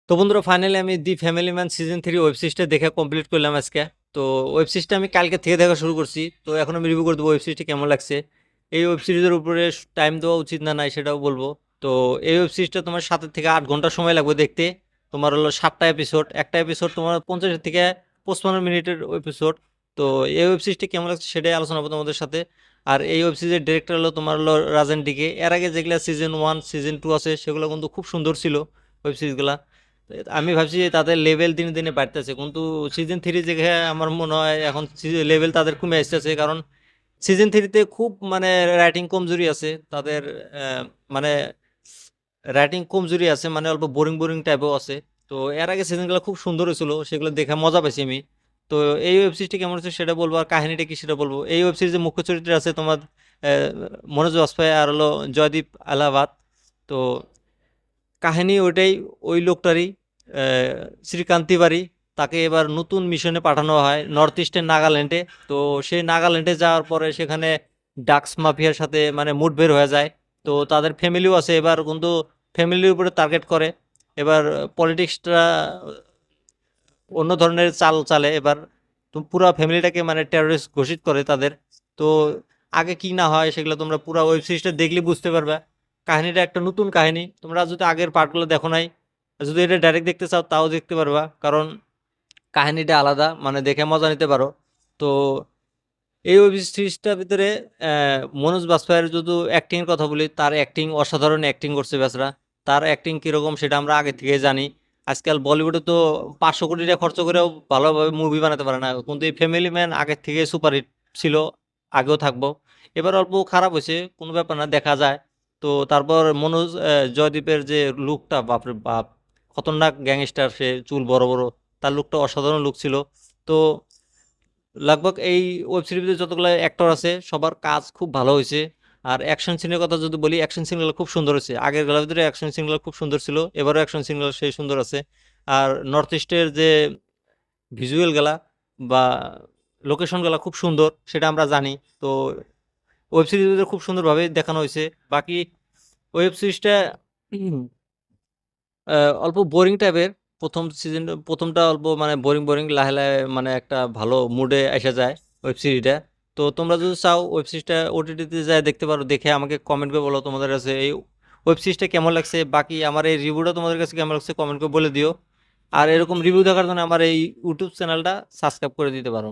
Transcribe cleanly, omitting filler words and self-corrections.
তো বন্ধুরা ফাইনালি আমি the family man season 3 web সিরিজটা দেখে কমপ্লিট করলাম আজকে। তো ওয়েব সিরিজটা আমি কালকে থেকে দেখা শুরু করছি। তো এখন আমি রিভিউ করে দেবো ওয়েব সিরিজটা কেমন লাগছে। এই ওয়েব সিরিজের উপরে টাইম দেওয়া উচিত না নাই সেটাও বলবো। তো এই ওয়েব সিরিজটা তোমার 7 থেকে 8 ঘন্টা সময় লাগবে দেখতে। তোমার হলো 7টা এপিসোড, একটা এপিসোড তোমার 50 থেকে 55 মিনিটের এপিসোড। তো এই ওয়েব সিরিজটা কেমন লাগছে সেটাই আলোচনা করবো তোমাদের সাথে। আর এই ওয়েব সিরিজের ডিরেক্টর হলো তোমার হলো রাজেন ডিকে। এর আগে যেগুলো সিজন 1 সিজন 2 আছে সেগুলো কিন্তু খুব সুন্দর ছিল ওয়েব সিরিজগুলা। আমি ভাবছি যে তাদের লেভেল দিনে দিনে বাড়তেছে, কিন্তু সিজন 3 দেখে আমার মনে হয় এখন লেভেল তাদের কমে আসতেছে। কারণ সিজন 3-তে খুব মানে রাইটিং কমজোরি আছে তাদের। মানে রাইটিং কমজোরি আছে, মানে অল্প বোরিং বোরিং টাইপও আছে। তো এর আগে সিজনগুলো খুব সুন্দর হয়েছিল, সেগুলো দেখে মজা পাইছি আমি। তো এই ওয়েব সিরিজটি কেমন হচ্ছে সেটা বলবো, আর কাহিনীটা কি সেটা বলবো। এই ওয়েব সিরিজের মুখ্য চরিত্রে আছে তোমার আহ, মনোজ বাজপেয়ী আর হলো জয়দীপ আলাহাবাদ। তো কাহিনী ওইটাই, ওই লোকটারই, শ্রীকান্ত তিওয়ারি। তাকে এবার নতুন মিশনে পাঠানো হয় নর্থ ইস্টের নাগাল্যান্ডে। তো সেই নাগাল্যান্ডে যাওয়ার পরে সেখানে ডাক্স মাফিয়ার সাথে মানে মুঠভেড় হয়ে যায়। তো তাদের ফ্যামিলিও আছে এবার, কিন্তু ফ্যামিলির উপরে টার্গেট করে। এবার পলিটিক্সটা অন্য ধরনের চাল চালে এবার। তো পুরো ফ্যামিলিটাকে মানে টেররিস্ট ঘোষিত করে তাদের। তো আগে কি না হয় সেগুলো তোমরা পুরো ওয়েব সিরিজটা দেখলে বুঝতে পারবে। কাহিনীটা একটা নতুন কাহিনী, তোমরা যদি আগের পার্টগুলো দেখো নাই, যদি এটা ডাইরেক্ট দেখতে চাও তাও দেখতে পারবা। কারণ কাহিনীটা আলাদা, মানে দেখে মজা নিতে পারো। তো এই ওয়েব সিরিজটার ভিতরে মনোজ বাজপেয়ীর যদি অ্যাক্টিং এর কথা বলি, তার অ্যাক্টিং অসাধারণ অ্যাক্টিং করছে বেচারা। তার অ্যাক্টিং কিরকম সেটা আমরা আগে থেকে জানি। আজকাল বলিউডে তো 500 কোটি টাকা খরচ করেও ভালোভাবে মুভি বানাতে পারে না, কিন্তু এই ফ্যামিলি ম্যান আগের থেকে সুপারহিট ছিল, আগেও থাকবো। এবার অল্প খারাপ হয়েছে, কোনো ব্যাপার না, দেখা যায়। তো তারপর মনোজ জয়দীপের যে লুকটা, বাপরে বাপ, খতরনাক গ্যাংস্টার সে, চুল বড় বড়, তার লুকটা অসাধারণ লুক ছিল। তো লাগভগ এই ওয়েব সিরিজে যতগুলো অ্যাক্টর আছে সবার কাজ খুব ভালো হয়েছে। আর অ্যাকশন সিনের কথা যদি বলি, অ্যাকশন সিনগুলো খুব সুন্দর হয়েছে। আগের গুলোর ভিতরে অ্যাকশন সিনগুলো খুব সুন্দর ছিল, এবারও অ্যাকশন সিনগুলো সেই সুন্দর আছে। আর নর্থ ইস্টের যে ভিজুয়াল গুলা বা লোকেশন গুলা খুব সুন্দর, সেটা আমরা জানি। তো ওয়েব সিরিজে খুব সুন্দরভাবে দেখানো হয়েছে। বাকি ওয়েব সিরিজটা অল্প বোরিং টাইপের। প্রথমটা অল্প মানে বোরিং বোরিং, লাহে লাহে মানে একটা ভালো মুডে এসে যায় ওয়েব সিরিজটা। তো তোমরা যদি চাও ওয়েব সিরিজটা ওটিটিতে যায় দেখতে পারো, দেখে আমাকে কমেন্ট করে বলো তোমাদের কাছে এই ওয়েব সিরিজটা কেমন লাগছে। বাকি আমার এই রিভিউটা তোমাদের কাছে কেমন লাগছে কমেন্ট করে বলে দিও। আর এরকম রিভিউ দেখার জন্য আমার এই ইউটিউব চ্যানেলটা সাবস্ক্রাইব করে দিতে পারো।